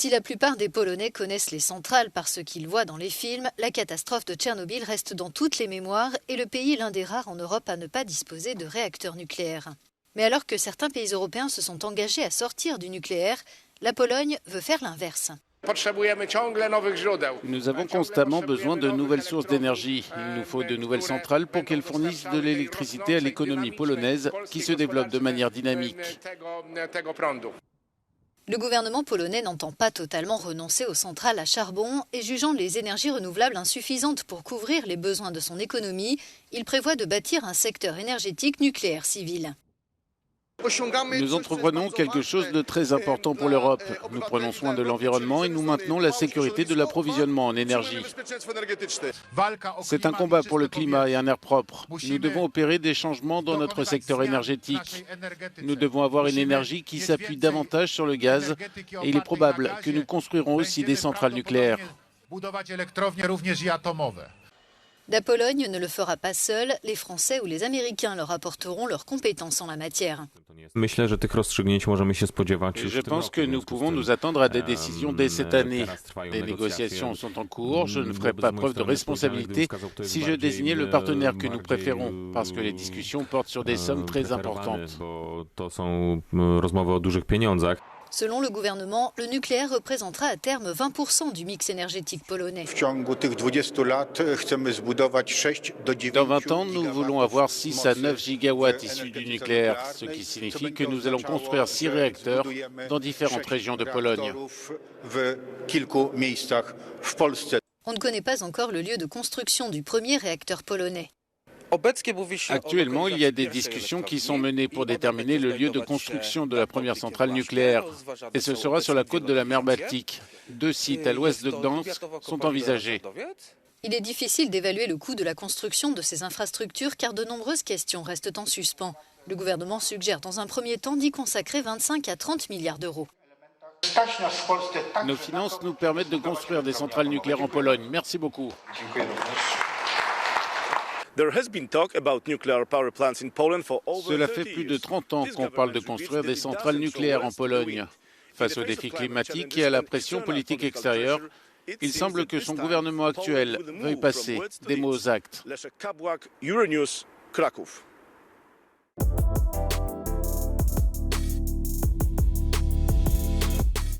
Si la plupart des Polonais connaissent les centrales par ce qu'ils voient dans les films, la catastrophe de Tchernobyl reste dans toutes les mémoires et le pays est l'un des rares en Europe à ne pas disposer de réacteurs nucléaires. Mais alors que certains pays européens se sont engagés à sortir du nucléaire, la Pologne veut faire l'inverse. Nous avons constamment besoin de nouvelles sources d'énergie. Il nous faut de nouvelles centrales pour qu'elles fournissent de l'électricité à l'économie polonaise qui se développe de manière dynamique. Le gouvernement polonais n'entend pas totalement renoncer aux centrales à charbon et jugeant les énergies renouvelables insuffisantes pour couvrir les besoins de son économie, il prévoit de bâtir un secteur énergétique nucléaire civil. Nous entreprenons quelque chose de très important pour l'Europe. Nous prenons soin de l'environnement et nous maintenons la sécurité de l'approvisionnement en énergie. C'est un combat pour le climat et un air propre. Nous devons opérer des changements dans notre secteur énergétique. Nous devons avoir une énergie qui s'appuie davantage sur le gaz et il est probable que nous construirons aussi des centrales nucléaires. La Pologne ne le fera pas seule, les Français ou les Américains leur apporteront leurs compétences en la matière. Je pense que nous pouvons nous attendre à des décisions dès cette année. Des négociations sont en cours, je ne ferai pas preuve de responsabilité si je désignais le partenaire que nous préférons, parce que les discussions portent sur des sommes très importantes. Selon le gouvernement, le nucléaire représentera à terme 20% du mix énergétique polonais. Dans 20 ans, nous voulons avoir 6 à 9 gigawatts issus du nucléaire, ce qui signifie que nous allons construire 6 réacteurs dans différentes régions de Pologne. On ne connaît pas encore le lieu de construction du premier réacteur polonais. Actuellement, il y a des discussions qui sont menées pour déterminer le lieu de construction de la première centrale nucléaire. Et ce sera sur la côte de la mer Baltique. 2 sites à l'ouest de Gdansk sont envisagés. Il est difficile d'évaluer le coût de la construction de ces infrastructures car de nombreuses questions restent en suspens. Le gouvernement suggère dans un premier temps d'y consacrer 25 à 30 milliards d'euros. Nos finances nous permettent de construire des centrales nucléaires en Pologne. Merci beaucoup. Cela fait plus de 30 ans qu'on parle de construire des centrales nucléaires en Pologne. Face aux défis climatiques et à la pression politique extérieure, il semble que son gouvernement actuel veuille passer des mots aux actes.